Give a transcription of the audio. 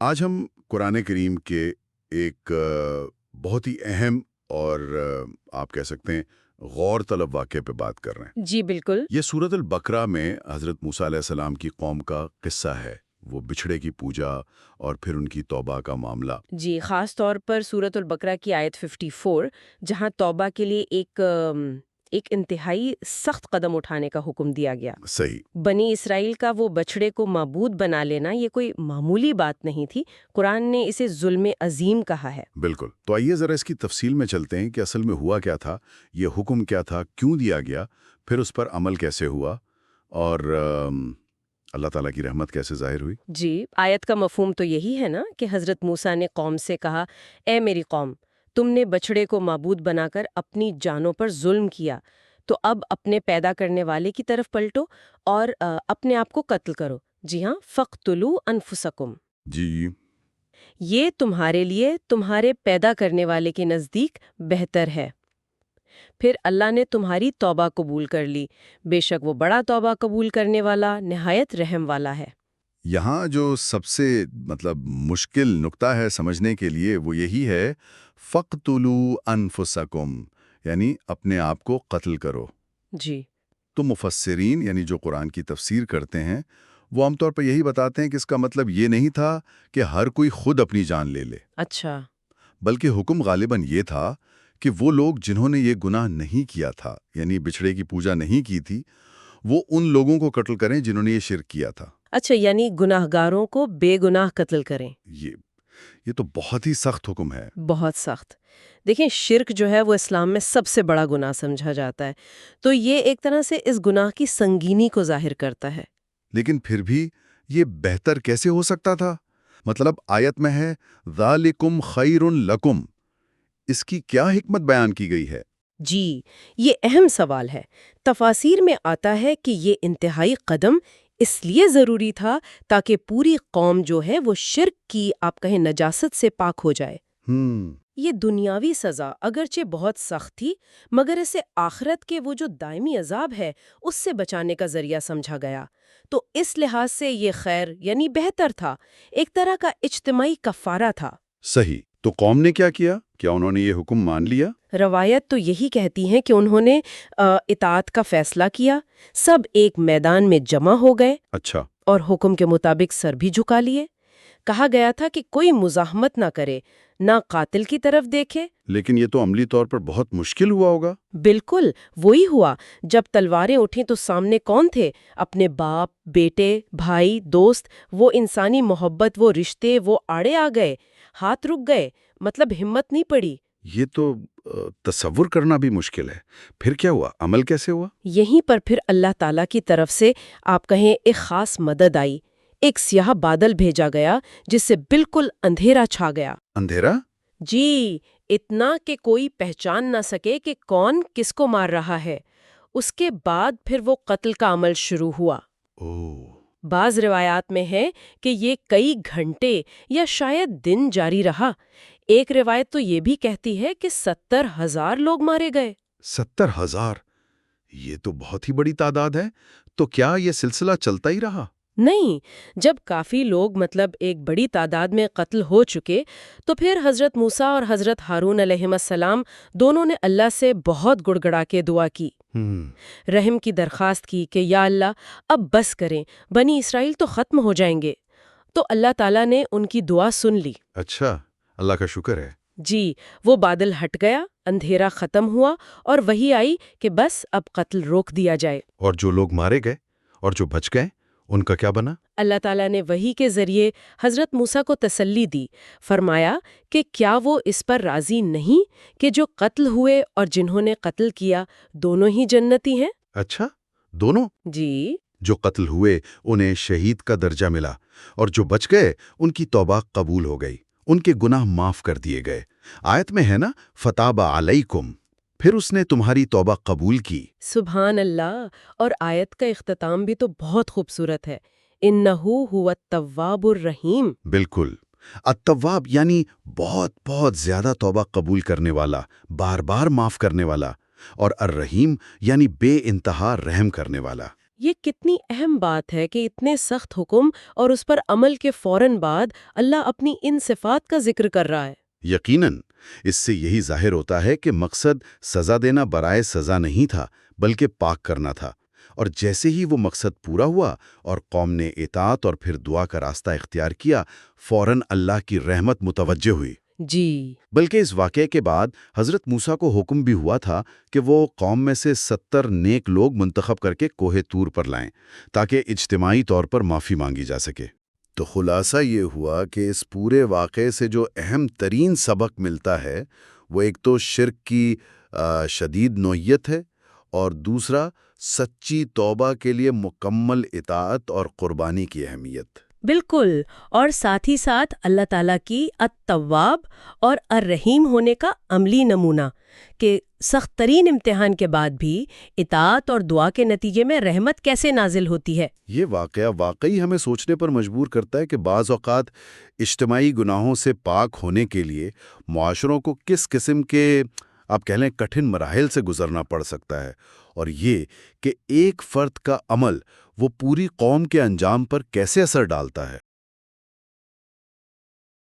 آج ہم قرآن کریم کے ایک بہت ہی اہم اور آپ کہہ سکتے ہیں غور طلب واقعے پہ بات کر رہے ہیں۔ جی بالکل۔ یہ سورۃ البقرہ میں حضرت موسیٰ علیہ السلام کی قوم کا قصہ ہے، وہ بچھڑے کی پوجا اور پھر ان کی توبہ کا معاملہ۔ جی، خاص طور پر سورۃ البقرہ کی آیت 54 جہاں توبہ کے لیے ایک انتہائی سخت قدم اٹھانے کا حکم دیا گیا۔ صحیح۔ بنی اسرائیل کا وہ بچھڑے کو معبود بنا لینا یہ کوئی معمولی بات نہیں تھی، قرآن نے اسے ظلم عظیم کہا ہے۔ بالکل۔ تو آئیے ذرا اس کی تفصیل میں چلتے ہیں کہ اصل میں ہوا کیا تھا، یہ حکم کیا تھا، کیوں دیا گیا، پھر اس پر عمل کیسے ہوا اور اللہ تعالیٰ کی رحمت کیسے ظاہر ہوئی۔ جی، آیت کا مفہوم تو یہی ہے نا کہ حضرت موسیٰ نے قوم سے کہا، اے میری قوم، تم نے بچھڑے کو معبود بنا کر اپنی جانوں پر ظلم کیا، تو اب اپنے پیدا کرنے والے کی طرف پلٹو اور اپنے آپ کو قتل کرو۔ جی ہاں، فَاقْتُلُوا أَنفُسَكُمْ۔ جی، یہ تمہارے لیے تمہارے پیدا کرنے والے کے نزدیک بہتر ہے۔ پھر اللہ نے تمہاری توبہ قبول کر لی، بے شک وہ بڑا توبہ قبول کرنے والا نہایت رحم والا ہے۔ یہاں جو سب سے مشکل نقطہ ہے سمجھنے کے لیے وہ یہی ہے، فَاقْتُلُوا أَنفُسَكُمْ، یعنی اپنے آپ کو قتل کرو۔ جی، تو مفسرین یعنی جو قرآن کی تفسیر کرتے ہیں وہ عام طور پر یہی بتاتے ہیں کہ اس کا مطلب یہ نہیں تھا کہ ہر کوئی خود اپنی جان لے لے، اچھا، بلکہ حکم غالباً یہ تھا کہ وہ لوگ جنہوں نے یہ گناہ نہیں کیا تھا، یعنی بچھڑے کی پوجا نہیں کی تھی، وہ ان لوگوں کو قتل کریں جنہوں نے یہ شرک کیا تھا۔ اچھا، یعنی گناہ گاروں کو بے گناہ قتل کریں۔ یہ تو بہت ہی سخت حکم ہے۔ بہت سخت۔ دیکھیں، شرک جو ہے وہ اسلام میں سب سے بڑا گناہ سمجھا جاتا ہے، تو یہ ایک طرح سے اس گناہ کی سنگینی کو ظاہر کرتا ہے۔ لیکن پھر بھی یہ بہتر کیسے ہو سکتا تھا؟ آیت میں ہے ذالکم خیر لکم، اس کی کیا حکمت بیان کی گئی ہے؟ جی، یہ اہم سوال ہے۔ تفاسیر میں آتا ہے کہ یہ انتہائی قدم اس لیے ضروری تھا تاکہ پوری قوم جو ہے وہ شرک کی آپ کہیں نجاست سے پاک ہو جائے۔ یہ دنیاوی سزا اگرچہ بہت سخت تھی، مگر اسے آخرت کے وہ جو دائمی عذاب ہے اس سے بچانے کا ذریعہ سمجھا گیا۔ تو اس لحاظ سے یہ خیر یعنی بہتر تھا، ایک طرح کا اجتماعی کفارہ تھا۔ صحیح۔ تو قوم نے کیا کیا؟ کیا انہوں نے یہ حکم مان لیا؟ روایت تو یہی کہتی ہے کہ انہوں نے اطاعت کا فیصلہ کیا، سب ایک میدان میں جمع ہو گئے۔ اچھا۔ اور حکم کے مطابق سر بھی جھکا لیے۔ کہا گیا تھا کہ کوئی مزاحمت نہ کرے، نہ قاتل کی طرف دیکھے۔ لیکن یہ تو عملی طور پر بہت مشکل ہوا ہوگا۔ بالکل وہی ہوا۔ جب تلواریں اٹھیں تو سامنے کون تھے؟ اپنے باپ، بیٹے، بھائی، دوست، وہ انسانی محبت، وہ رشتے، وہ آڑے آ گئے، ہاتھ رک گئے، ہمت نہیں پڑی۔ یہ تو تصور کرنا بھی مشکل ہے۔ پھر کیا ہوا؟ عمل کیسے ہوا؟ یہیں پر پھر اللہ تعالیٰ کی طرف سے آپ کہیں ایک خاص مدد آئی۔ ایک سیاہ بادل بھیجا گیا جس سے بالکل اندھیرا چھا گیا۔ اندھیرا؟ جی، اتنا کہ کوئی پہچان نہ سکے کہ کون کس کو مار رہا ہے۔ اس کے بعد پھر وہ قتل کا عمل شروع ہوا۔ بعض روایات میں ہے کہ یہ کئی گھنٹے یا شاید دن جاری رہا۔ ایک روایت تو یہ بھی کہتی ہے کہ 70,000 لوگ مارے گئے۔ 70,000؟ یہ تو بہت ہی بڑی تعداد ہے۔ تو کیا یہ سلسلہ چلتا ہی رہا؟ نہیں، جب کافی لوگ ایک بڑی تعداد میں قتل ہو چکے تو پھر حضرت موسیٰ اور حضرت ہارون علیہ السلام دونوں نے اللہ سے بہت گڑ گڑا کے دعا کی، رحم کی درخواست کی کہ یا اللہ اب بس کریں، بنی اسرائیل تو ختم ہو جائیں گے۔ تو اللہ تعالیٰ نے ان کی دعا سن لی۔ اچھا، اللہ کا شکر ہے۔ جی، وہ بادل ہٹ گیا، اندھیرا ختم ہوا اور وہی آئی کہ بس اب قتل روک دیا جائے۔ اور جو لوگ مارے گئے اور جو بچ گئے ان کا کیا بنا؟ اللہ تعالیٰ نے وحی کے ذریعے حضرت موسیٰ کو تسلی دی، فرمایا کہ کیا وہ اس پر راضی نہیں کہ جو قتل ہوئے اور جنہوں نے قتل کیا دونوں ہی جنتی ہیں؟ اچھا، دونوں؟ جی، جو قتل ہوئے انہیں شہید کا درجہ ملا اور جو بچ گئے ان کی توبہ قبول ہو گئی، ان کے گناہ معاف کر دیے گئے۔ آیت میں ہے نا، فتاب علیکم، پھر اس نے تمہاری توبہ قبول کی۔ سبحان اللہ۔ اور آیت کا اختتام بھی تو بہت خوبصورت ہے، انہو هو التواب الرحیم۔ بالکل، التواب یعنی بہت بہت زیادہ توبہ قبول کرنے والا، بار بار معاف کرنے والا، اور الرحیم یعنی بے انتہا رحم کرنے والا۔ یہ کتنی اہم بات ہے کہ اتنے سخت حکم اور اس پر عمل کے فوراً بعد اللہ اپنی ان صفات کا ذکر کر رہا ہے۔ یقیناً اس سے یہی ظاہر ہوتا ہے کہ مقصد سزا دینا برائے سزا نہیں تھا بلکہ پاک کرنا تھا، اور جیسے ہی وہ مقصد پورا ہوا اور قوم نے اطاعت اور پھر دعا کا راستہ اختیار کیا، فوراً اللہ کی رحمت متوجہ ہوئی۔ جی، بلکہ اس واقعے کے بعد حضرت موسیٰ کو حکم بھی ہوا تھا کہ وہ قوم میں سے 70 نیک لوگ منتخب کر کے کوہ طور پر لائیں تاکہ اجتماعی طور پر معافی مانگی جا سکے۔ تو خلاصہ یہ ہوا کہ اس پورے واقعے سے جو اہم ترین سبق ملتا ہے وہ ایک تو شرک کی شدید نوعیت ہے، اور دوسرا سچی توبہ کے لیے مکمل اطاعت اور قربانی کی اہمیت۔ بالکل، اور ساتھ ہی ساتھ اللہ تعالیٰ کی التواب اور الرحیم ہونے کا عملی نمونہ کہ سخت ترین امتحان کے بعد بھی اطاعت اور دعا کے نتیجے میں رحمت کیسے نازل ہوتی ہے۔ یہ واقعہ واقعی ہمیں سوچنے پر مجبور کرتا ہے کہ بعض اوقات اجتماعی گناہوں سے پاک ہونے کے لیے معاشروں کو کس قسم کے آپ کہہ لیں کٹھن مراحل سے گزرنا پڑ سکتا ہے، اور یہ کہ ایک فرد کا عمل وہ پوری قوم کے انجام پر کیسے اثر ڈالتا ہے۔